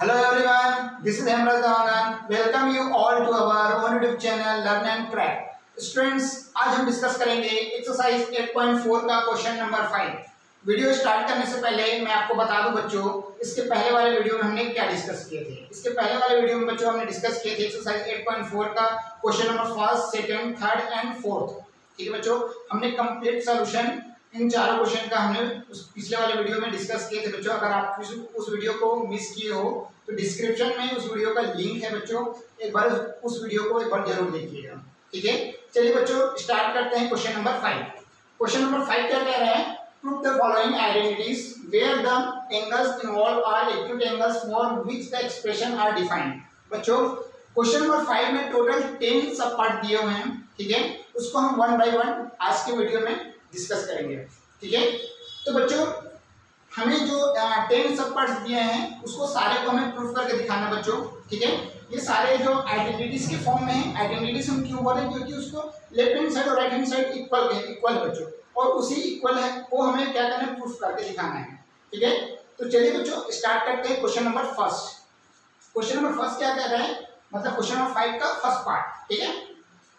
Hello everyone, this is Hemraj Dawangan. Welcome you all to our own YouTube channel Learn and Crack. Students, आज हम discuss करेंगे exercise 8.4 का question number 5। Video start करने से पहले मैं आपको बता दूं बच्चों, इसके पहले वाले वीडियो में हमने क्या डिस्कस किए थे। इसके पहले वाले वीडियो में बच्चों हमने डिस्कस किए थे एक्सरसाइज 8.4 का क्वेश्चन नंबर 1, 2, 3 एंड 4। ठीक है बच्चों, हमने कंप्लीट सॉल्यूशन इन चारों क्वेश्चन का हमने उस पिछले वाले वीडियो में डिस्कस किए थे बच्चों। अगर आप उस वीडियो को मिस किए हो तो डिस्क्रिप्शन में उस वीडियो का लिंक है बच्चों, एक बार उस वीडियो को एक बार जरूर देखिएगा। ठीक है, चलिए बच्चों स्टार्ट करते हैं क्वेश्चन नंबर 5। क्वेश्चन नंबर 5 क्या कह रहा है? Prove the following identities where the angles involve are acute angles for which the expression are defined. बच्चों क्वेश्चन नंबर 5 में टोटल 10 सब पार्ट दिए हुए हैं। ठीक है, उसको हम 1 बाय 1 आज के वीडियो में डिस्कस करेंगे। ठीक है, तो बच्चों हमें जो 10 सब पार्ट्स दिए हैं उसको सारे को हमें प्रूफ करके दिखाना बच्चों। ठीक है, ये सारे जो आइडेंटिटीज के फॉर्म में है, आइडेंटिटीज हम क्यों बोले? क्योंकि उसको लेफ्ट हैंड साइड और राइट हैंड साइड इक्वल बच्चों, और उसी इक्वल है वो हमें क्या करना है? प्रूफ करके दिखाना है। ठीक है, तो चलिए बच्चों स्टार्ट करते हैं क्वेश्चन नंबर 1। क्वेश्चन नंबर 1 क्या कह रहा है? मतलब क्वेश्चन नंबर 5 का फर्स्ट पार्ट। ठीक है,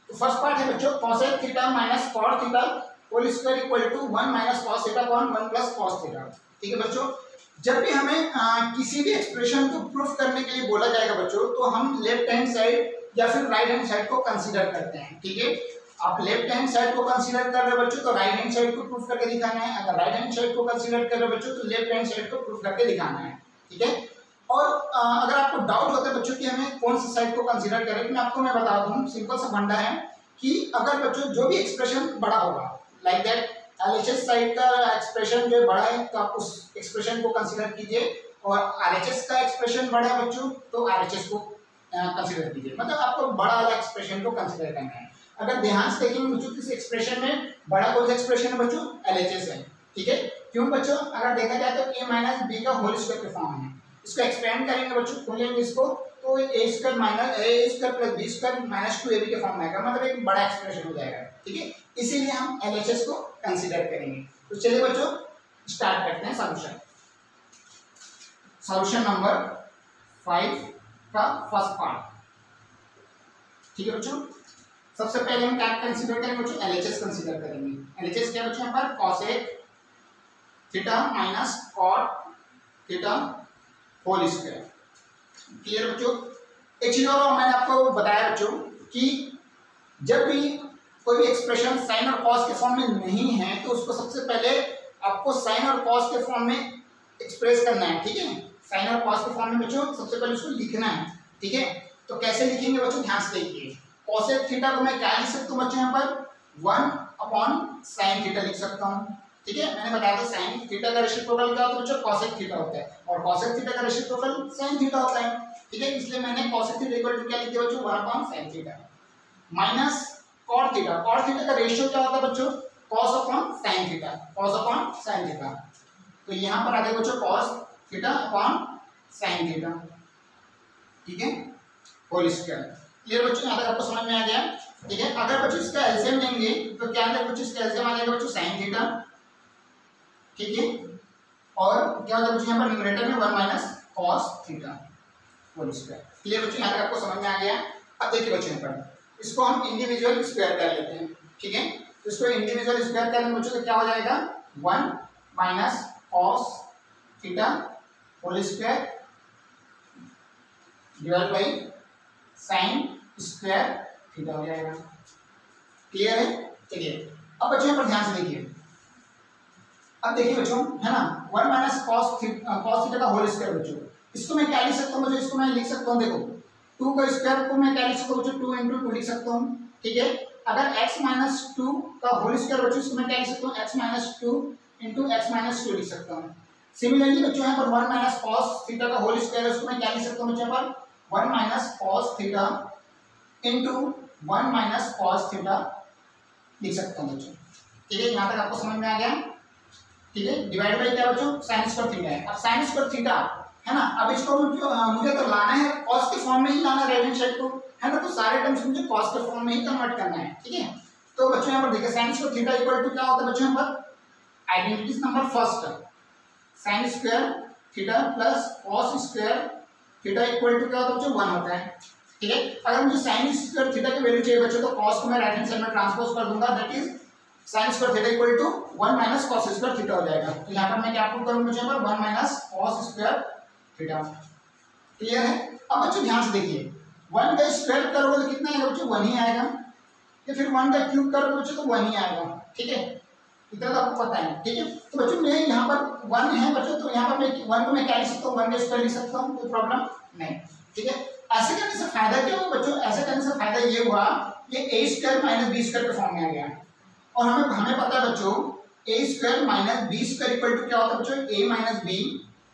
तो फर्स्ट पार्ट है बच्चों cosec theta minus cot theta whole square equal to 1 minus cos theta upon 1 plus cos theta. ठीक है बच्चों, जब भी हमें किसी भी एक्सप्रेशन को प्रूफ करने के लिए बोला जाएगा बच्चों, तो हम लेफ्ट हैंड साइड या फिर राइट हैंड साइड को कंसीडर करते हैं। ठीक है, आप लेफ्ट हैंड साइड को कंसीडर कर रहे हो बच्चों तो राइट हैंड साइड को प्रूफ करके दिखाना है। अगर राइट हैंड साइड को कंसीडर कर रहे हो बच्चों तो लेफ्ट हैंड साइड को प्रूफ करके दिखाना है। ठीक है, और अगर आपको डाउट होता है बच्चों कि हमें कौन सी साइड को कंसीडर करें, तो मैं बता दूं, सिंपल सा फंडा है कि अगर बच्चों जो भी एक्सप्रेशन बड़ा होगा, लाइक दैट LHS साइड का एक्सप्रेशन जो बड़ा है तो आप उस एक्सप्रेशन को कंसीडर कीजिए, और RHS का एक्सप्रेशन बड़ा है बच्चों तो RHS को कंसीडर कीजिए। मतलब आपको बड़ा वाला एक्सप्रेशन को कंसीडर करना है। अगर ध्यान से देखेंगे बच्चों किस एक्सप्रेशन में बड़ा कौन सा एक्सप्रेशन है बच्चों? LHS है। ठीक है, क्यों बच्चों? अगर देखा जाए तो a माइनस बी का होल स्क्वायर के फॉर्म है। इसको एक्सपेंड करेंगे बच्चों, खोलेंगे इसको तो a square minus a square plus b square minus 2ab के फॉर्म में आएगा, मतलब एक बड़ा एक्सप्रेशन हो जाएगा। ठीक है, इसीलिए हम LHS को कंसीडर करेंगे। तो चलिए बच्चों स्टार्ट करते हैं सॉल्यूशन। सॉल्यूशन नंबर 5 का फर्स्ट पार्ट। ठीक है बच्चों, सबसे पहले हम क्या कंसीडर करेंगे बच्चों? LHS कंसीडर करेंगे। LHS क्या बच्चों? यहाँ पर cosec theta minus cot theta whole square. Clear बच्चों? एक चीज और मैंने आपको बताया बच्चों कि जब भी कोई भी एक्सप्रेशन साइन और कॉस के फॉर्म में नहीं है तो उसको सबसे पहले आपको साइन और कॉस के फॉर्म में एक्सप्रेस करना है। ठीक है, साइन और कॉस के फॉर्म में बच्चों सबसे पहले उसको लिखना है। ठीक है, तो कैसे लिखेंगे बच्चों? ध्यान से देखिए। cosec थीटा को मैं क्या लिख सकता हूँ बच्चों? यहाँ पर 1 अपॉन साइन थीटा लिख सकता हूँ। ठीक है, मैंने बताया था साइन थीटा का रेसिप्रोकल क्या होता है बच्चों? cosec थीटा होता है, और cosec थीटा का रेसिप्रोकल साइन थीटा होता है। ठीक है, इसलिए मैंने cosec थीटा इक्वल टू क्या लिख दिया बच्चों? 1 upon sine theta minus cot theta. cot theta का रेशियो क्या होता है बच्चों? cos upon sine theta, cos upon sine theta. तो यहाँ पर आ गया बच्चों cos theta upon sine theta. ठीक है, होल स्क्वायर। क्लियर बच्चों? यहाँ तक आपको समझ में आ गया? ठीक है, अगर बच्चों इसका एलसीएम लेंगे तो क्या आता है बच्चों? इसका एलसीएम आ जाएगा बच्चों साइन थीटा। ठीक है, और क्या होता है बच्चों? यहाँ पर न्यूमरेटर में 1 minus cos theta whole square. Clear बच्चों? यहाँ तक आपको समझ में आ गया? अब देखिए बच्चों यहाँ पर इसको हम इंडिविजुअल स्क्वायर कर लेते हैं। ठीक है, तो इसको इंडिविजुअल स्क्वायर करेंगे बच्चों तो क्या हो जाएगा? 1 minus cos theta whole square divide by sine square theta हो जाएगा। क्लियर है? चलिए अब बच्चों यहाँ पर ध्यान से देखिए। अब देखिए बच्चों, है ना, 1 माइनस cos थीटा का होल स्क्वायर बच्चों, इसको मैं क्या लिख सकता हूँ बच्चों? इसको मैं लिख सकता हूँ, देखो 2 का स्क्वायर को मैं क्या लिख सकता हूँ बच्चों? 2 इंटू 2 लिख सकता हूँ। ठीक है, अगर x माइनस 2 का होल स्क्वायर बच्चों, इसको मैं क्या लिख सकता हूँ? x minus 2 into x minus 2 लिख सकता हूँ। सिमिलरली बच्चों यहाँ पर 1 माइनस cos थीटा का होल स्क्वायर है, उसको मैं क्या लिख सकता हूँ बच्चों? यहाँ पर 1 minus cos theta into 1 minus cos theta लिख सकता हूँ बच्चों। ठीक है, यहाँ तक आपको समझ में आ गया? ठीक है, डिवाइड बाई क्या बच्चों? साइन स्क्वायर थीटा है। अब साइन स्क्वायर थीटा है ना, अब इसको मुझे तो लाना है cos के फॉर्म में ही लाना है राइट हैंड साइड को, है ना, तो सारे टर्म्स मुझे cos के फॉर्म में ही कन्वर्ट करना है। ठीक है, तो बच्चों यहाँ पर देखिए sine square theta equal to क्या होता है बच्चों? यहाँ पर identities number first sine square theta plus cos square theta equal to क्या होता है बच्चों 1 होता है। ठीक है, अगर मुझे साइन स्क्वायर थीटा की वैल्यू चाहिए बच्चों तो कॉस को मैं राइट हैंड साइड में ट्रांसपोज कर दूंगा, that is sine square theta equal to 1 minus cos square theta हो जाएगा। तो यहाँ पर मैं क्या पुट करूंगा बच्चों पर 1 minus cos square theta. Clear है? अब बच्चों ध्यान से देखिए 1 का स्क्वायर करोगे तो कितना आएगा बच्चों 1 ही आएगा, या फिर 1 का क्यूब करोगे बच्चों तो 1 ही आएगा। ठीक है, इतना तो आपको पता है। ठीक है, तो बच्चों मैं यहाँ पर 1 है बच्चों, तो यहाँ पर मैं 1 को मैं क्या लिख सकता हूँ 1 का स्क्वायर लिख सकता हूँ, कोई प्रॉब्लम नहीं। ठीक है, ऐसे करने से फायदा क्या हुआ बच्चों, ऐसे करने से फायदा ये हुआ ये a square minus B square के फॉर्म में आ गया, और हमें पता है बच्चों a square minus B square equal to क्या होता है बच्चों a minus B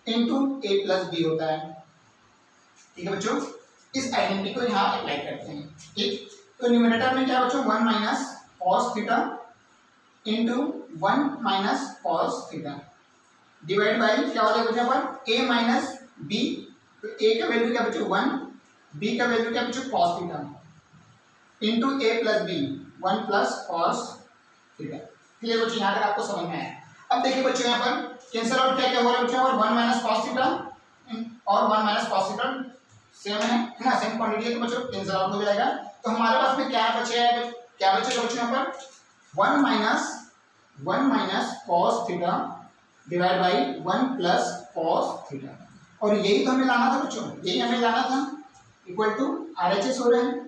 into a plus B होता है। ठीक है बच्चों, इस आइडेंटिटी को यहाँ अप्लाई करते हैं। ठीक, तो न्यूमरेटर में क्या बच्चों 1 minus cos theta into 1 minus cos theta divide by क्या हो जाएगा यहाँ पर a माइनस बी, तो a का वैल्यू क्या बच्चों 1, b का वैल्यू क्या बच्चों cos theta into a plus B 1 plus cos theta. Clear बच्चों, यहाँ तक आपको समझ में आया। अब देखिए बच्चों यहाँ पर कैंसिल आउट क्या क्या हो रहा है बच्चों, और 1 माइनस कॉस थीटा और 1 माइनस कॉस थीटा सेम है ना, सेम क्वांटिटी है, तो बच्चों कैंसिल आउट हो जाएगा। तो हमारे पास में क्या बचेगा, क्या बचेगा बच्चों यहाँ पर 1 minus cos theta divide by 1 plus cos theta, और यही तो हमें लाना था बच्चों, यही हमें लाना था, इक्वल टू RHS हो रहे हैं।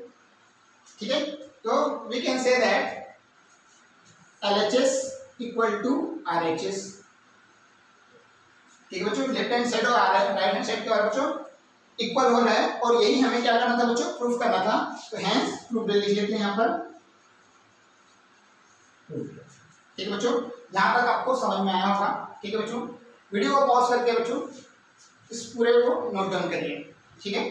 ठीक है, तो we can say that LHS equal to RHS। ठीक है बच्चों, लेफ्ट हैंड साइड और राइट हैंड साइड के और बच्चों इक्वल हो रहा है, और यही हमें क्या करना था बच्चों प्रूफ करना था, तो हेंस प्रूफ ले लीजिए यहाँ पर। ठीक है बच्चों, यहाँ तक आपको समझ में आया होगा। ठीक है बच्चों, वीडियो को पॉज करके बच्चों इस पूरे को नोट डाउन करिए। ठीक है,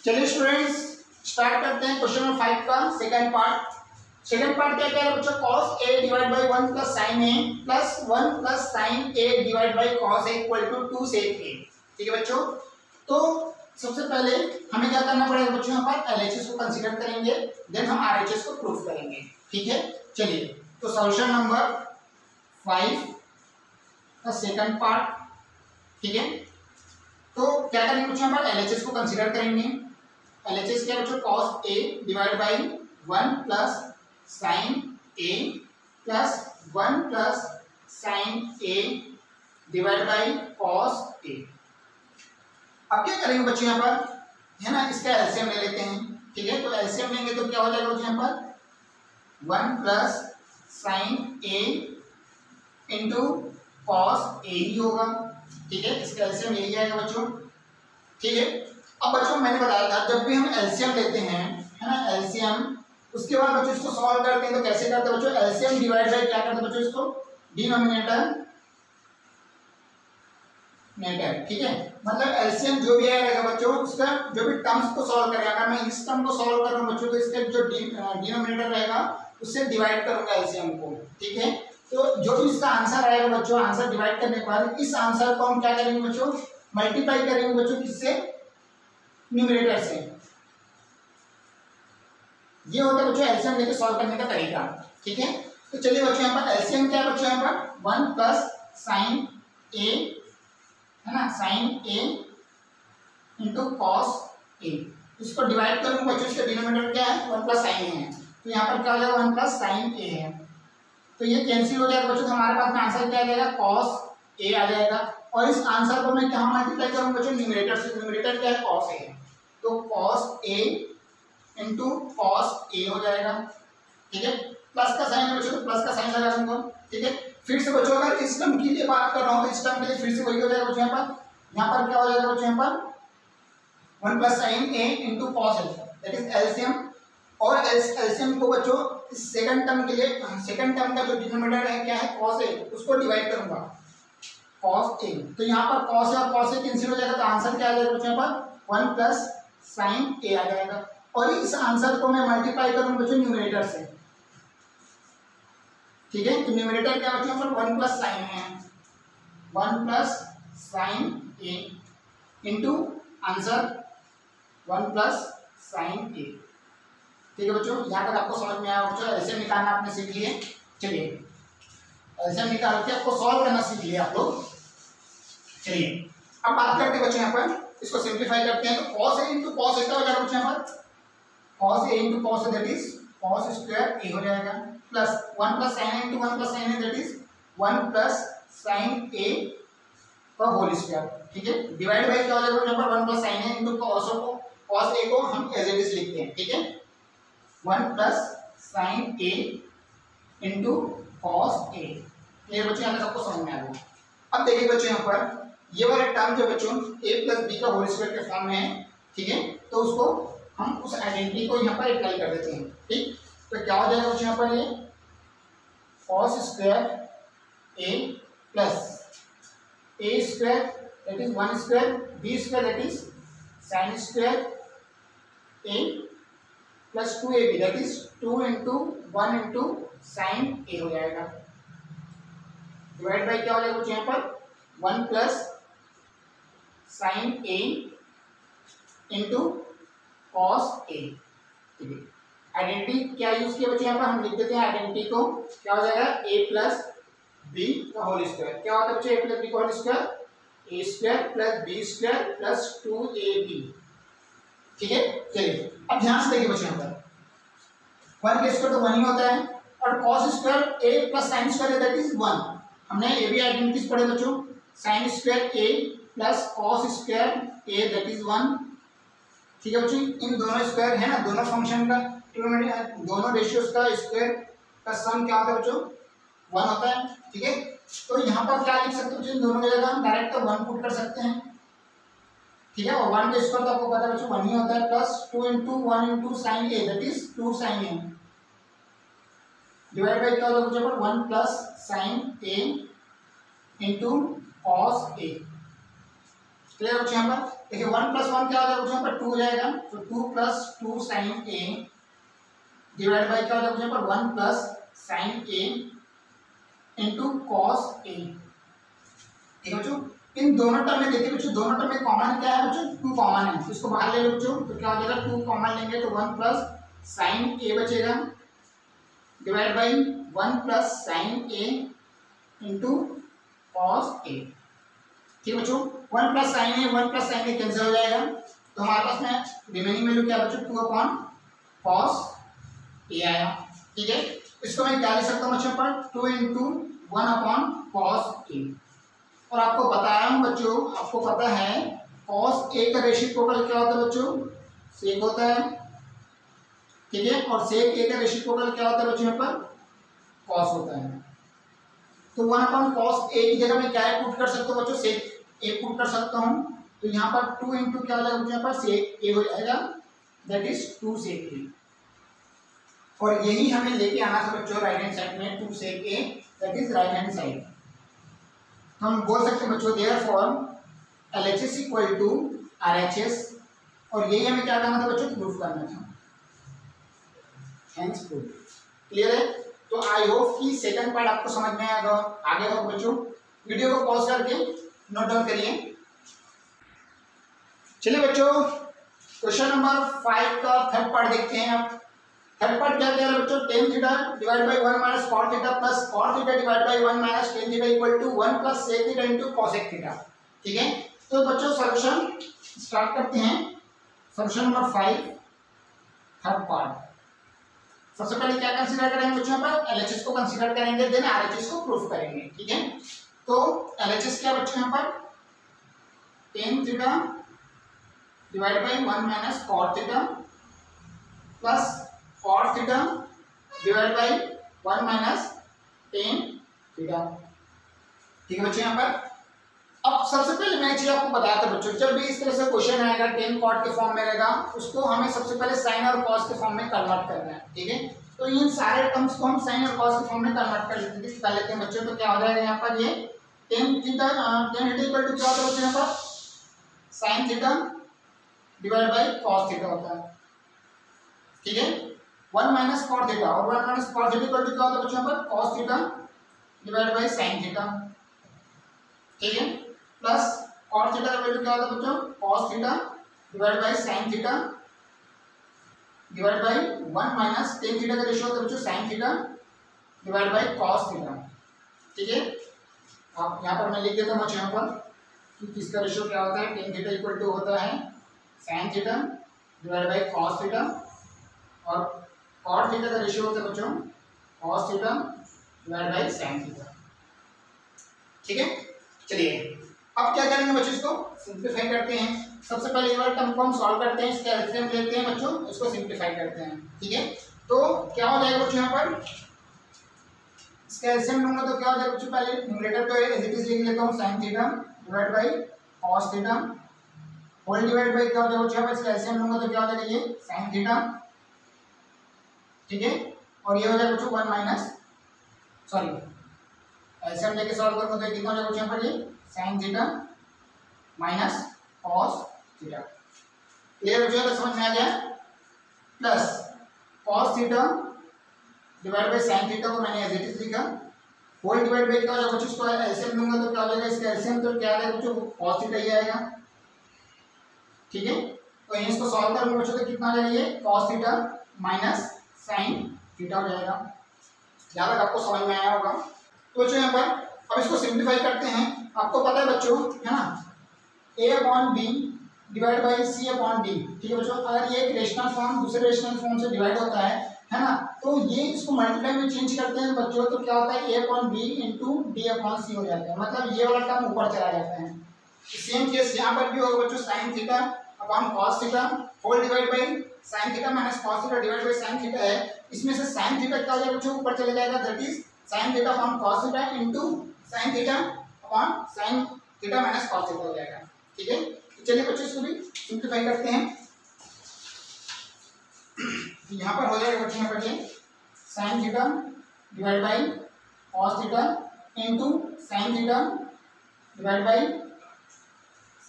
चलिए स्टूडेंट्स स्टार्ट करते हैं क्वेश्चन नंबर 5 का सेकंड पार्ट। सेकंड पार्ट क्या कह रहा है बच्चों, cos a divide by 1 plus sin a plus 1 plus sin a divide by cos a equal to 2 sec a। ठीक है बच्चों, तो सबसे पहले हमें क्या करना पड़ेगा बच्चों, यहाँ पर LHS को कंसीडर करेंगे, देन हम RHS को प्रूफ करेंगे। ठीक है, चलिए तो सॉल्यूशन नंबर 5 का सेकंड पार्ट। ठीक है, तो क्या करेंगे बच्चों, यहाँ पर LHS को कंसीडर करेंगे। LHS क्या बच्चों cos a divide by 1 plus sin a plus 1 plus sin a divide by cos a। अब क्या करेंगे बच्चों यहाँ पर है ना, इसका एलसीएम ले लेते हैं। ठीक है, तो एलसीएम लेंगे तो क्या हो जाएगा बच्चों यहाँ पर 1 plus sin a into cos a ही होगा। ठीक है, इसका एलसीएम यही आएगा बच्चों। ठीक है, अब बच्चों मैंने बताया था जब भी हम एलसीएम लेते हैं है ना, एलसीएम उसके बाद बच्चों इसको सॉल्व करते हैं, तो कैसे करते हैं बच्चों, एलसीएम डिवाइड बाय क्या करते हैं बच्चों, इसको डिनोमिनेटर नेटर। ठीक है, मतलब एलसीएम जो भी आएगा बच्चों उसका जो भी टर्म्स को सॉल्व करेगा, अगर मैं इस टर्म को सॉल्व कर रहा हूं बच्चों तो इसका जो डिनोमिनेटर रहेगा उससे डिवाइड करूंगा एलसीएम को। ठीक है, तो जो भी इसका आंसर आएगा बच्चों, आंसर डिवाइड करने के बाद इस आंसर को हम क्या करेंगे बच्चों, मल्टीप्लाई करेंगे बच्चों किससे, न्यूमरेटर से। ये होता है बच्चों एलसीएम लेके सॉल्व करने का तरीका। ठीक है, तो चलिए बच्चों यहाँ पर एलसीएम क्या है बच्चों, यहाँ पर 1 प्लस साइन ए है ना, sign A into cos A, इसको डिवाइड करूंगा बच्चों, इसका डिनोमिनेटर क्या है 1 प्लस साइन ए है, तो यहाँ पर क्या हो जाएगा 1 प्लस साइन ए है, तो ये कैंसिल हो जाएगा बच्चों, तो हमारे पास में आंसर क्या आ जाएगा कॉस ए आ जाएगा, और इस आंसर को मैं कहाँ मल्टीप्लाई करूंगा बच्चों, न्यूमरेटर से। न्यूमरेटर क्या है कॉस ए है, तो cos A into cos A हो जाएगा। ठीक है, प्लस का साइन है बच्चों, तो प्लस का साइन लगा दूंगा। ठीक है, फिर से बच्चों अगर इस टर्म के लिए बात कर रहा हूँ तो इस टर्म के लिए फिर से वही हो जाएगा बच्चों, यहाँ पर क्या हो जाएगा बच्चों, यहाँ पर 1 plus sign A into cos A, that is LCM, और एलसीएम को बच्चों इस सेकंड टर्म के लिए, सेकंड टर्म का जो डिनोमिनेटर है क्या है कॉस ए, उसको डिवाइड करूंगा कॉस ए, तो यहाँ पर कॉस ए और कॉस ए कैंसिल हो जाएगा, तो आंसर क्या आ जाएगा बच्चों, यहाँ पर 1 प्लस साइन ए आ जाएगा, और इस आंसर को मैं मल्टीप्लाई करूंगा बच्चों न्यूमरेटर से। ठीक है, तो न्यूमरेटर क्या बच्चों पर 1 प्लस साइन है, 1 प्लस साइन ए इंटू आंसर 1 प्लस साइन ए। ठीक है बच्चों, यहाँ तक आपको समझ में आया बच्चों, एलसीएम निकालना आपने सीख लिए। चलिए एलसीएम निकाल के आपको सॉल्व करना सीख लिया आप लोग। चलिए अब बात करते हैं बच्चों यहाँ पर, इसको सिंप्लीफाई करते हैं। तो cos a into cos a हो जाएगा बच्चों यहाँ पर, cos a into cos a that is cos square a हो जाएगा, plus 1 plus sin a into 1 plus sin a that is 1 plus sin a का होल स्क्वायर। ठीक है, डिवाइड बाय क्या हो जाएगा यहाँ पर 1 plus sin a into cos a को हम एज इट इज लिखते हैं। ठीक है, 1 plus sin a into cos a। Clear बच्चों, यहाँ सबको समझ में आ गया। अब देखिए बच्चों यहाँ पर ये वाला टर्म जो बच्चों a प्लस बी का होल स्क्वायर के फॉर्म में है, ठीक है, तो उसको हम उस आइडेंटिटी को यहाँ पर अप्लाई कर देते हैं। ठीक, तो क्या हो जाएगा बच्चों यहाँ पर, ये cos square a plus a square that is 1 square, b square that is sin square a plus 2ab that is 2 into 1 into sin a हो जाएगा। डिवाइड बाय क्या हो जाएगा बच्चों यहाँ पर 1 plus sin a into cos a। ठीक है, आइडेंटिटी क्या यूज किया बच्चों यहाँ पर, हम लिख देते हैं आइडेंटिटी को, क्या हो जाएगा a प्लस बी का होल स्क्वायर। क्या होता है बच्चों a प्लस बी का whole square, a square plus b square plus 2ab। ठीक है, चलिए अब ध्यान से देखिए बच्चों यहाँ पर 1 का स्क्वायर तो 1 ही होता है, और cos square a plus sin square that is 1। हमने ये भी आइडेंटिटीज पढ़े बच्चों, sin square a plus cos square a that is 1। ठीक है बच्चों, इन दोनों स्क्वायर है ना, दोनों फंक्शन का दोनों रेशियोज का स्क्वायर का सम क्या होता है बच्चों 1 होता है। ठीक है, तो यहाँ पर क्या लिख सकते हो बच्चों, इन दोनों की जगह हम डायरेक्ट तो 1 पुट कर सकते हैं। ठीक है, और 1 का स्क्वायर तो आपको पता है बच्चों 1 ही होता है, plus 2 into 1 into sine a that is 2 sin a divide by क्या होगा बच्चों पर 1 plus sin a into cos a। Clear बच्चों यहाँ पर देखिए 1 प्लस 1 क्या हो जाएगा बच्चों यहाँ पर 2 हो जाएगा, तो 2 plus 2 sin a divide by क्या हो जाएगा बच्चों यहाँ पर 1 plus sin a into cos a। ठीक है बच्चों, इन दोनों टर्म में देखिए बच्चों, दोनों टर्म में कॉमन क्या है बच्चों 2 कॉमन है, तो इसको बाहर ले लो बच्चों, तो क्या हो जाएगा 2 कॉमन लेंगे तो 1 प्लस sin a बचेगा divide by 1 plus sin a into cos a। ठीक है बच्चों, 1 plus sin a 1 plus sin a cancel हो जाएगा, तो हमारे पास में रिमेनिंग वैल्यू क्या बच्चों 2 अपॉन cos a आया। ठीक है, इसको मैं क्या लिख सकता हूँ बच्चों पर 2 इंटू 1 अपॉन cos a। और आपको बताया हूँ बच्चों, आपको पता है cos a का रेसिप्रोकल क्या होता है बच्चों, sec होता है। ठीक है, और sec a का रेसिप्रोकल क्या होता है बच्चों यहाँ पर cos होता है। तो 1 अपॉन cos a की जगह मैं क्या पुट कर सकता हूँ बच्चों, sec a पुट कर सकता हूँ, तो यहाँ पर 2 इंटू क्या हो जाएगा बच्चों यहाँ पर sec a हो जाएगा दैट इज 2 sec a। और यही हमें लेके आना था बच्चों राइट हैंड साइड में 2 sec a that is right hand side. हम बोल सकते हैं बच्चों therefore LHS equal to RHS, और यही हमें क्या करना था बच्चों प्रूफ करना था। Thanks proof. क्लियर है, तो आई होप कि सेकंड पार्ट आपको समझ में आ गया होगा बच्चों। वीडियो को पॉज करके नोट डाउन करिए। चलिए बच्चों क्वेश्चन नंबर 5 का थर्ड पार्ट देखते हैं। आप थर्ड पार्ट क्या कह रहे हैं बच्चों, tan theta divide by 1 minus cot theta plus cot theta divide by 1 minus tan theta equal to 1 plus sec theta into cosec theta. ठीक है, तो बच्चों सॉल्यूशन स्टार्ट करते हैं। Solution number 5 third part. सबसे पहले क्या कंसीडर करेंगे बच्चों पर, LHS को कंसीडर करेंगे, देन RHS को प्रूफ करेंगे। ठीक है, तो LHS क्या बच्चों यहाँ पर tan theta divide by 1 minus cot theta plus cot theta divide by 1 minus tan theta. ठीक है बच्चों यहाँ पर अब सबसे पहले मैं चीज आपको बताया था बच्चों, जब भी इस तरह से क्वेश्चन आएगा tan cot के फॉर्म में रहेगा, उसको हमें सबसे पहले sin और cos के फॉर्म में कन्वर्ट करना है। ठीक है, तो इन सारे टर्म्स को हम sin और cos के फॉर्म में कन्वर्ट कर लेते हैं बच्चों। तो क्या हो जाएगा यहाँ पर, ये tan थीटा इक्वल टू क्या होता है बच्चों यहाँ पर sin theta divide by cos theta होता है। ठीक है, 1 माइनस cot थीटा, और 1 minus cot theta equal to क्या होता है बच्चों यहाँ पर cos theta divide by sin theta. ठीक है, प्लस cot थीटा का वैल्यू क्या होता है बच्चों cos theta divide by sin theta divide by 1 minus tan theta का रेशियो होता है बच्चों sin theta divide by cos theta. ठीक है, आप यहाँ पर मैं लिख देता हूँ बच्चों यहाँ पर कि किसका रेशियो क्या होता है, टेन थीटा इक्वल टू होता है sign theta divide by cos theta, और कॉट थीटा का रेशियो होता है बच्चों cos theta divide by sine theta. ठीक है, चलिए अब क्या करेंगे बच्चों, इसको सिंप्लीफाई करते हैं। सबसे पहले ये वाला टर्म को हम सॉल्व करते हैं, इसका एलसीएम लेते हैं बच्चों, इसको सिंप्लीफाई करते हैं। ठीक है, तो क्या हो जाएगा बच्चों, यहाँ पर इसका एलसीएम लूंगा तो क्या हो जाएगा बच्चों, पहले न्यूमरेटर को एज इट इज लिख लेता हूँ sine theta divide by cos theta whole divide by क्या हो जाएगा बच्चों, इसका एलसीएम लूंगा तो क्या हो जाएगा ये साइन थीटा। ठीक है, और ये हो जाएगा बच्चों वन माइनस सॉरी एलसीएम लेके सॉल्व करूंगा तो कितना हो जाएगा बच्चों यहाँ पर ये sign theta minus cos theta. ये बच्चों समझ में आ गया, plus cos theta divide by sine theta को मैंने एज इट इज लिखा, होल डिवाइड बाई क्या हो जाएगा बच्चों, इसको एलसीएम लूंगा तो क्या हो जाएगा, इसका एलसीएम तो क्या आएगा बच्चों कॉस थीटा ही आएगा। ठीक है, तो इसको सॉल्व करूंगा बच्चों तो कितना आ जाएगा ये cos theta minus sine theta हो जाएगा। यहाँ तक आपको समझ में आया होगा। तो बच्चों यहाँ पर अब इसको सिंप्लीफाई करते हैं। आपको पता है बच्चों, है ना, a upon B divide by C upon D. ठीक है बच्चों, अगर ये एक रेशनल फॉर्म दूसरे रेशनल फॉर्म से डिवाइड होता है ना, तो ये इसको मल्टीप्लाई में चेंज करते हैं बच्चों, तो क्या होता है a upon B into D upon C हो जाता है, मतलब ये वाला टर्म ऊपर चला जाता है। सेम केस यहाँ पर भी होगा बच्चों, sine theta upon cos theta whole divide by sine theta minus cos theta divide by sine theta है, इसमें से साइन थीटा क्या हो जाएगा बच्चों ऊपर चले जाएगा, that is sign theta upon cos theta into sine theta upon sine theta minus cos theta हो जाएगा। ठीक है, चलिए बच्चों इसको भी सिंप्लीफाई करते हैं। यहाँ पर हो जाएगा बच्चों, यहाँ पर ये sign theta divide by cos theta into sine theta divide by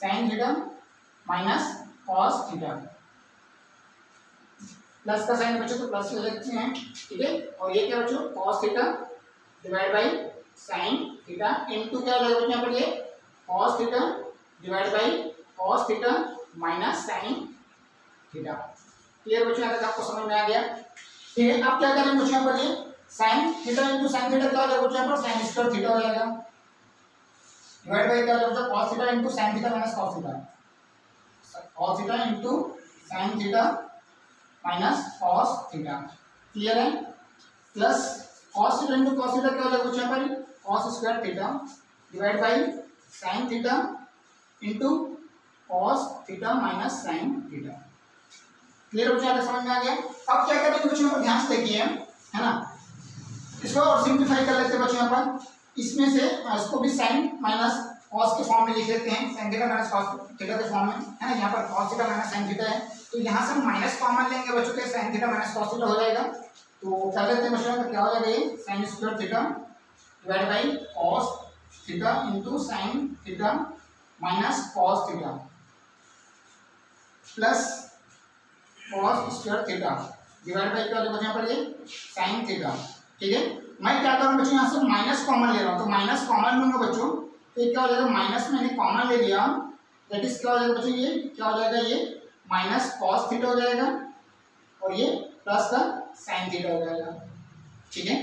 sine theta minus cos theta, plus का साइन बच्चों तो प्लस ले सकते हैं। ठीक है, और ये क्या बच्चों cos theta divide by sine theta into क्या हो जाएगा बच्चों यहाँ पर ये cos theta divide by cos theta minus sine theta. Clear बच्चों, यहाँ तक आपको समझ में आ गया। ठीक है, अब क्या करेंगे बच्चों यहाँ पर ये sign theta into sine theta क्या हो जाएगा बच्चों यहाँ पर साइन स्क्वायर थीटा हो जाएगा, डिवाइड बाई क्या हो जाएगा cos theta into sine theta minus cos theta, cos theta into sine theta minus cos theta. Clear है, plus cos theta into cos theta क्या हो जाएगा बच्चों यहाँ पर cos square theta divide by sine theta into cos theta minus sine theta. Clear बच्चों, यहाँ समझ में आ गया। अब क्या करेंगे बच्चों, यहाँ ध्यान से देखिए, है ना, इसको और सिंप्लीफाई कर लेते हैं बच्चों। यहाँ पर इसमें से इसको भी साइन माइनस कॉस के फॉर्म में लिख लेते हैं, sign theta minus cos theta के फॉर्म में, है ना। यहाँ पर cos theta minus sine theta है, तो यहाँ से माइनस कॉमन लेंगे बच्चों के, sign theta minus cos theta हो जाएगा। तो कर लेते हैं बच्चों, तो क्या हो जाएगा ये sign square theta divide by cos theta into sine theta minus cos theta plus cos square theta divide by क्या हो जाएगा यहाँ पर ये साइन थीटा। ठीक है, मैं क्या करूँ बच्चों, यहाँ से माइनस कॉमन ले रहा हूँ, तो माइनस कॉमन लूंगा बच्चों, तो ये क्या हो जाएगा माइनस मैंने कॉमन ले लिया, दैट इज क्या हो जाएगा बच्चों, ये क्या हो जाएगा ये माइनस कॉस थीटा हो जाएगा और ये प्लस का साइन थीटा हो जाएगा। ठीक है,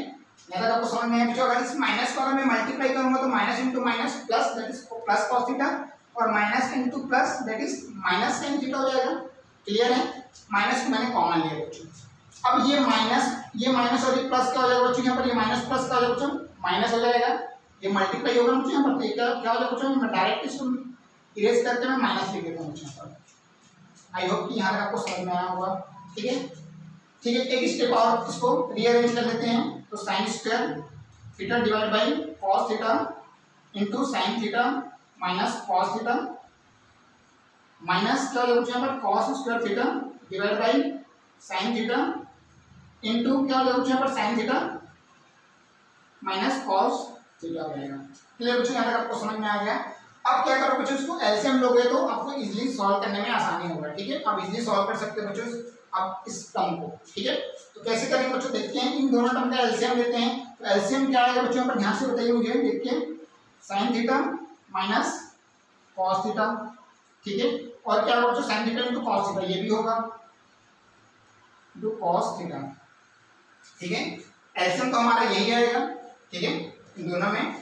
यहाँ तक आपको समझ में आया बच्चों। अगर इस माइनस को अगर मैं मल्टीप्लाई करूंगा तो minus into minus plus, that is plus cos theta, और minus into plus that is minus sine theta हो जाएगा। क्लियर है, माइनस को मैंने कॉमन लिया बच्चों। अब ये माइनस और ये प्लस क्या हो जाएगा बच्चों, यहाँ पर ये माइनस प्लस क्या हो जाएगा बच्चों, माइनस हो जाएगा, ये मल्टीप्लाई होगा बच्चों, यहाँ पर क्या हो जाएगा बच्चों, मैं डायरेक्ट इसको इरेज करके मैं माइनस लिख देता हूँ बच्चों। आई होप कि यहाँ तक आपको समझ में आया होगा। ठीक है, ठीक है, एक स्टेप और इसको रीअरेंज कर लेते हैं। तो sign square theta divide by cos theta into sine theta minus cos theta minus क्या हो जाएगा यहाँ पर cos square theta divide by sine theta into क्या हो जाएगा यहाँ पर sign theta minus cos theta हो जाएगा। क्लियर बच्चों, यहाँ तक आपको समझ में आ गया। अब क्या करो बच्चों, इसको एलसीएम लोगे तो आपको इजीली सॉल्व करने में आसानी होगा। ठीक है, आप इजीली सॉल्व कर सकते हो बच्चों आप इस टर्म को। ठीक है, तो कैसे करेंगे बच्चों, देखते हैं। इन दोनों टर्म का एलसीएम लेते हैं, तो एलसीएम क्या आएगा बच्चों, यहाँ पर ध्यान से बताइए मुझे। देखिए sign theta minus cos theta, ठीक है, और क्या होगा बच्चों, sine theta into cos theta, ये भी होगा इंटू कॉस थीटा। ठीक है, एलसीएम तो हमारा यही आएगा। ठीक है, इन दोनों में।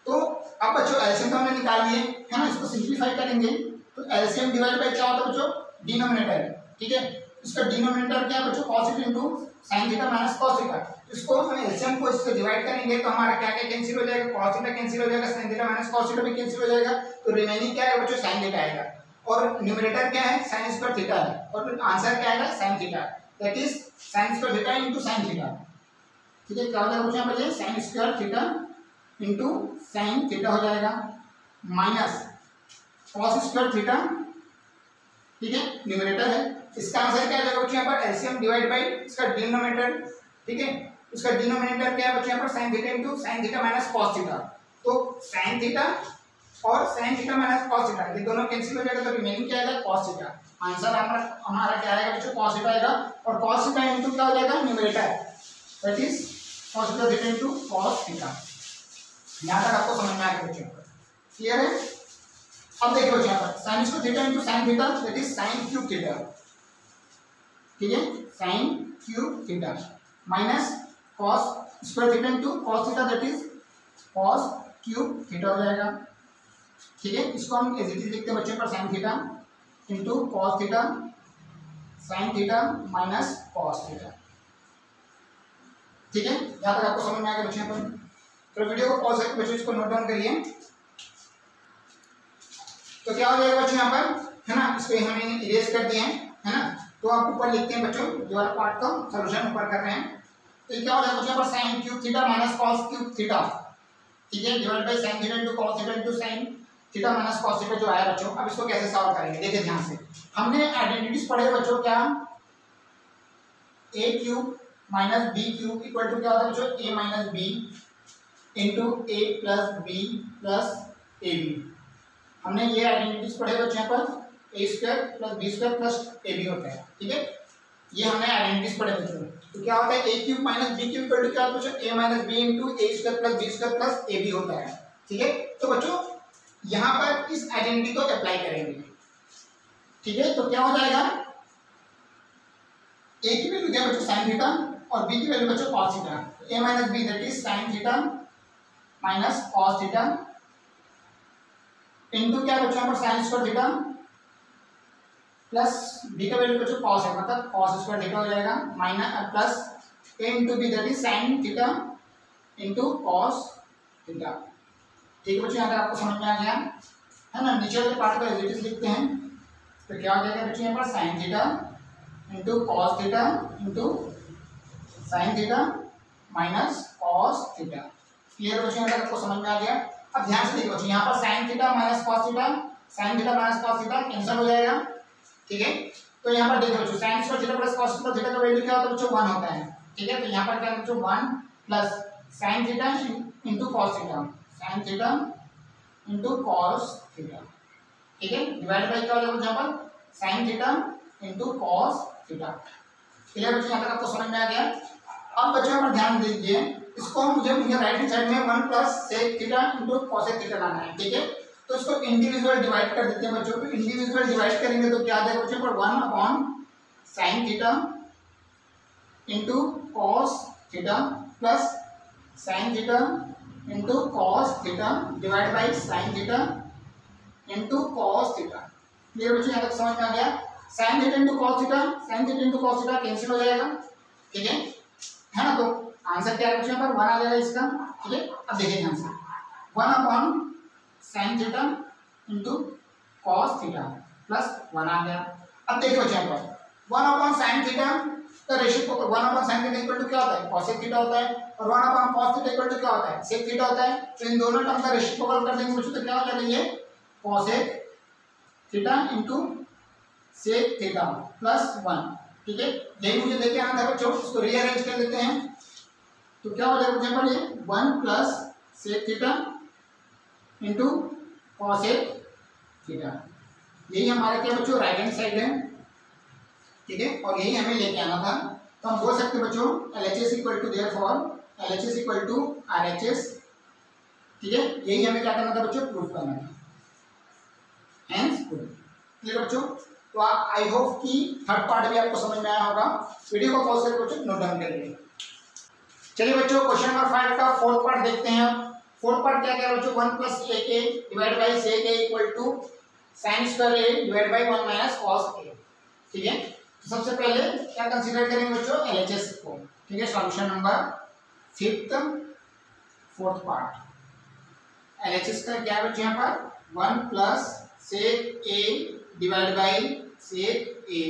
तो अब बच्चों एलसीएम तो हमने निकाल लिए है ना, इसको सिंप्लीफाई करेंगे तो एलसीएम डिवाइड बाय क्या होता है बच्चों, डिनोमिनेटर, ठीक है। इसका डिनोमिनेटर क्या है बच्चों, cos theta into sin theta minus cos theta. इसको हम एलसीएम को इससे डिवाइड करेंगे तो हमारा क्या क्या कैंसिल हो जाएगा, cos थीटा कैंसिल हो जाएगा, sin theta minus cos theta भी कैंसिल हो जाएगा, तो रिमेनिंग क्या है बच्चों, sin थीटा आएगा। और न्यूमरेटर क्या है, sin स्क्वायर थीटा है, और आंसर क्या आएगा, sin theta, that is sin square theta into sin theta, ठीक है। क्या हो जाएगा बच्चों यहाँ पर, sin square theta into sin theta हो जाएगा माइनस cos स्क्वायर थीटा, ठीक है, न्यूमरेटर है। इसका आंसर क्या आ जाएगा बच्चों यहाँ पर, एलसीएम डिवाइड बाय इसका डिनोमिनेटर, ठीक है। इसका डिनोमिनेटर क्या है बच्चों यहाँ पर, sin theta into sin theta minus cos theta, तो sin थीटा और sin theta minus cos theta ये दोनों कैंसिल हो जाएगा, तो रिमेनिंग क्या आएगा, cos थीटा। आंसर हमारा क्या आएगा बच्चों, cos थीटा आएगा, और cos थीटा इनटू क्या हो जाएगा, numerator, that is cos theta into cos theta. यहाँ तक आपको समझ में आ गया बच्चों, क्लियर है। अब देखिए बच्चों यहाँ पर sin square theta into sin theta, that is sin cube theta, ठीक है, sin cube theta minus cos square theta into cos theta, that is cos cube theta हो जाएगा, ठीक है। इसको हम एज इट इज लिखते हैं बच्चों पर, sin theta into cos theta sin theta minus cos theta, ठीक है। यहाँ तक आपको समझ में आ गया बच्चों पर। तो वीडियो को पॉज करके बच्चों इसको नोट डाउन करिए। तो क्या हो जाएगा बच्चों यहाँ पर, है ना, इसको हमने इरेज कर दिए हैं, है ना। तो आप ऊपर लिखते हैं बच्चों, जो वाला पार्ट का सॉल्यूशन ऊपर कर रहे हैं। तो क्या हो जाएगा बच्चों यहाँ पर, sin cube theta minus cos cube theta, ठीक है, divide by sin theta into cos theta into sin theta minus cos theta जो आया बच्चों। अब इसको कैसे सॉल्व करेंगे, देखिए ध्यान से। हमने आइडेंटिटीज पढ़े बच्चों, क्या, a cube minus b cube equal to क्या होता है बच्चों, a minus b into a plus b plus ab। हमने ये आइडेंटिटीज पढ़े बच्चों यहाँ पर, a square plus b square plus ab होता है, ठीक है। ये हमने आइडेंटिटीज पढ़े बच्चों। तो क्या होता है, a cube minus b cube equal to क्या होता है बच्चों, a minus b into a square plus b square plus ab होता है, ठीक है। तो बच्चों यहाँ पर इस आइडेंटिटी को अप्लाई करेंगे, ठीक है। तो क्या हो जाएगा, a की वैल्यू क्या बच्चों, sin थीटा, और b की वैल्यू बच्चों cos theta. a minus b that is sin theta minus cos theta into क्या बच्चों यहाँ पर sin square theta plus b का वैल्यू बच्चों cos है, मतलब cos स्क्वायर थीटा हो जाएगा minus plus a into b that is sin theta into cos theta, ठीक है बच्चों। यहाँ तक आपको समझ में आ गया, है ना। नीचे वाले पार्ट को एज इट इज लिखते हैं। तो क्या हो जाएगा बच्चों यहाँ पर, sin theta into cos theta into sin theta minus cos theta, clear बच्चों, यहाँ तक आपको समझ में आ गया। अब ध्यान से देखो बच्चों, यहाँ पर sin theta minus cos theta, sin theta minus cos theta cancel हो जाएगा, ठीक है। तो यहाँ पर देखो बच्चों, sin square theta plus cos square theta का वैल्यू क्या होता है बच्चों, 1 होता है, ठीक है। तो यहाँ पर क्या है बच्चों, 1 plus sin theta into cos theta, sin theta into cos theta, ठीक है, डिवाइड बाय क्या हो जाएगा यहाँ पर, sin theta into cos theta, clear बच्चों, यहाँ तक आपको समझ में आ गया। अब बच्चों यहाँ पर ध्यान दीजिए, इसको मुझे राइट हैंड साइड में 1 plus sec theta into cosec theta लाना है, ठीक है। तो इसको इंडिविजुअल डिवाइड कर देते हैं बच्चों। तो इंडिविजुअल डिवाइड करेंगे तो क्या आ जाएगा बच्चों पर, 1 upon sin theta into cos theta plus sin theta into cos theta divide by sin theta into cos theta, clear बच्चों, यहाँ तक समझ में आ गया। sin theta into cos theta, sin theta into cos theta cancel हो जाएगा, ठीक है ना। तो आंसर क्या है बच्चों, यहाँ पर 1 आ जाएगा इसका, ठीक है। अब देखिए ध्यान से, 1 upon sin theta into cos theta plus 1 आ गया। अब देखिए बच्चों यहाँ पर 1 अपॉन sin थीटा का ratio 1 upon sin theta equal to क्या होता है, cosec थीटा होता है, और 1 upon cos theta equal to क्या होता है, sec थीटा होता है। तो इन दोनों टर्म का रेशिप्रोकल कर देंगे बच्चों, तो क्या हो जाएगा, ये cosec theta into sec theta plus 1, ठीक है। यही मुझे लेके आना था बच्चों, इसको रीअरेंज कर देते हैं। तो क्या हो जाएगा बच्चों पर, ये 1 plus sec theta into cosec theta, यही हमारा क्या बच्चों राइट हैंड साइड है, ठीक है। और यही हमें लेके आना था। तो हम बोल सकते बच्चों LHS equal to therefore LHS equal to RHS, ठीक है। यही हमें क्या करना था बच्चों, प्रूफ करना था, हेंस प्रूफ, क्लियर बच्चों। तो आप आई होप कि थर्ड पार्ट भी आपको समझ में आया होगा। वीडियो को पॉज करके बच्चों नोट डाउन करिए। चलिए बच्चों क्वेश्चन नंबर 5 का फोर्थ पार्ट देखते हैं। फोर्थ पार्ट क्या क्या बच्चों, 1 प्लस ए के divide by sec A equal to sine square A divide by 1 minus cos A. ठीक है, तो सबसे पहले क्या कंसीडर करेंगे बच्चों, एलएचएस को। ठीक है, solution number fifth fourth part LHS का क्या है बच्चों, यहाँ पर 1 plus sec A divide by sec A.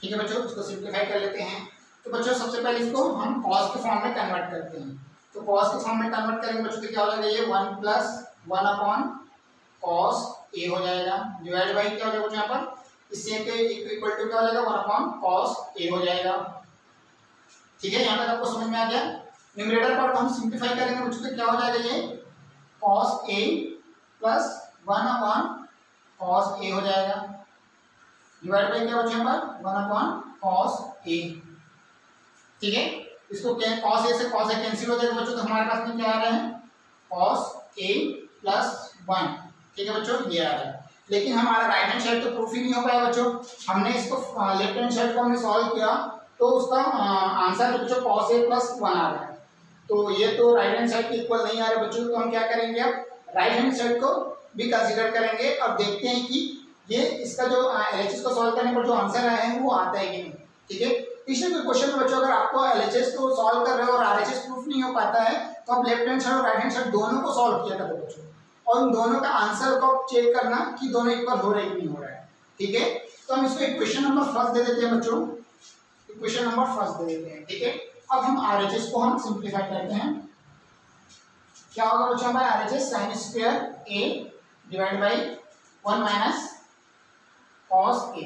ठीक है बच्चों, इसको सिंप्लीफाई कर लेते हैं। तो बच्चों सबसे पहले इसको हम कॉस के फॉर्म में कन्वर्ट करते हैं। तो कॉस के फॉर्म में कन्वर्ट करेंगे बच्चों तो क्या हो जाएगा, ये 1 प्लस 1 अपॉन कॉस ए हो जाएगा डिवाइड बाई क्या हो जाएगा यहाँ पर, इससे के इक्वल टू क्या हो जाएगा, 1 अपॉन कॉस ए हो जाएगा। ठीक है, यहाँ तक आपको समझ में आ गया। न्यूमरेटर पार्ट को हम सिंप्लीफाई करेंगे बच्चों तो क्या हो जाएगा, ये cos A plus 1 upon cos A हो जाएगा डिवाइड बाई क्या बच्चों यहाँ पर, 1 अपॉन कॉस ए। ठीक है, इसको क्या कॉस ए से कॉस ए कैंसिल हो जाएगा बच्चों, तो हमारे पास में क्या आ रहा है, कॉस ए प्लस 1। ठीक है बच्चों, ये आ रहा है। लेकिन हमारा राइट हैंड साइड तो प्रूफ ही नहीं हो पाया बच्चों। हमने इसको लेफ्ट हैंड साइड को हमने सॉल्व किया तो उसका आंसर बच्चों cos a प्लस 1 आ रहा है। तो ये तो राइट हैंड साइड के इक्वल नहीं आ रहा बच्चों, तो हम क्या करेंगे, अब राइट हैंड साइड को भी कंसीडर करेंगे और देखते हैं कि ये इसका जो एलएचएस को सॉल्व करने पर जो आंसर आया है वो आता है कि नहीं। ठीक है, पिछले कोई क्वेश्चन में बच्चों अगर आपको एलएचएस को सॉल्व कर रहे हो और आरएचएस प्रूफ नहीं हो पाता है तो आप लेफ्ट हैंड साइड और राइट हैंड साइड दोनों को सॉल्व किया करते बच्चों, और उन दोनों का आंसर को चेक करना कि दोनों इक्वल हो रहे हैं कि नहीं हो रहा है। ठीक है, तो हम इसको इक्वेशन नंबर फर्स्ट दे देते हैं बच्चों, इक्वेशन नंबर फर्स्ट दे देते हैं। ठीक है, अब हम आरएचएस को हम सिंप्लीफाई करते हैं। क्या होगा बच्चों हमारा RHS, sine square A divide by 1 minus cos A.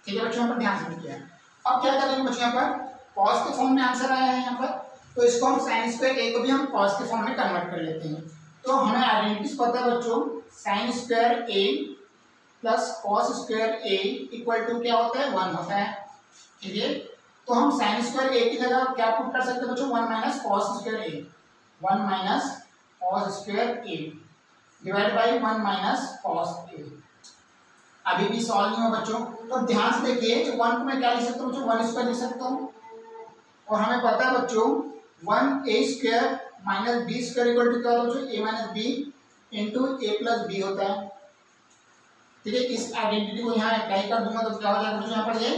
ठीक है बच्चों, यहाँ पर ध्यान से देखिए। अब क्या करेंगे बच्चों, यहाँ पर कॉस के फॉर्म में आंसर आया है यहाँ पर, तो इसको हम साइन स्क्वायर ए को भी हम कॉस के फॉर्म में कन्वर्ट कर लेते हैं। तो हमें आइडेंटिटीज पता है बच्चों, sine square A plus cos square A equal to क्या होता है, 1 होता है। ठीक है, तो हम साइन स्क्वायर ए की जगह क्या पुट कर सकते हैं बच्चों, 1 minus cos square A, 1 minus cos square A divide by 1 minus cos A. अभी भी सॉल्व नहीं हो बच्चों, तो ध्यान से देखिए, जो 1 को मैं क्या लिख सकता हूँ बच्चों, 1 स्क्वायर लिख सकता हूँ, और हमें पता है बच्चों 1 A square minus B square equal to क्या होता है बच्चों, A minus B into A plus B होता है। ठीक है, इस आइडेंटिटी को यहाँ अप्लाई कर दूंगा तो क्या हो जाएगा बच्चों, यहाँ पर ये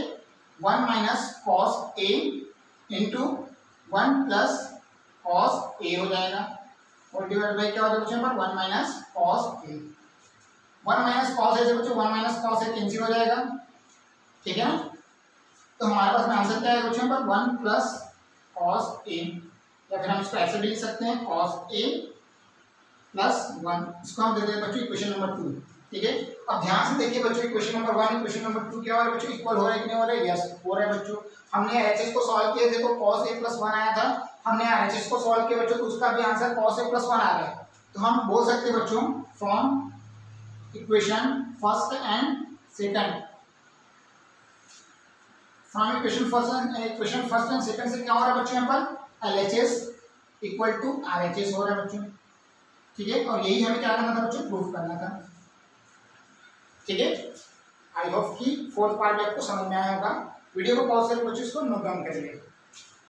1 minus cos A into 1 plus cos A हो जाएगा, और डिवाइड बाई क्या हो जाएगा बच्चों, यहाँ पर 1 माइनस कॉस ए। 1 माइनस कॉस ए से बच्चों 1 माइनस कॉस ए कैंसिल हो जाएगा। ठीक है ना, तो हमारे पास में आंसर क्या है बच्चों, पर 1 प्लस कॉस ए, या फिर हम इसको ऐसे भी लिख सकते हैं कॉस ए प्लस 1। इसको हम दे देते हैं बच्चों इक्वेशन नंबर 2। ठीक है, अब ध्यान से देखिए बच्चों, इक्वेशन नंबर 1 इक्वेशन नंबर 2 क्या हो रहा है बच्चों, इक्वल हो रहा है कि नहीं हो रहा है, यस हो रहा है बच्चों। हमने एचएस को सॉल्व किया, देखो cos a प्लस 1 आया था, हमने एचएस को सॉल्व किया बच्चों तो उसका भी आंसर cos a प्लस 1 आ रहा है। तो हम बोल सकते हैं बच्चों from equation first and second, from equation first and second से क्या हो रहा है बच्चों, यहाँ पर एलएचएस इक्वल टू आरएचएस हो रहा है बच्चों। ठीक है, और यही हमें क्या करना था बच्चों, प्रूफ करना था। ठीक है, आई होप कि फोर्थ पार्ट आपको समझ में आया होगा। वीडियो को पॉज करके बच्चों इसको नोट डाउन करिए।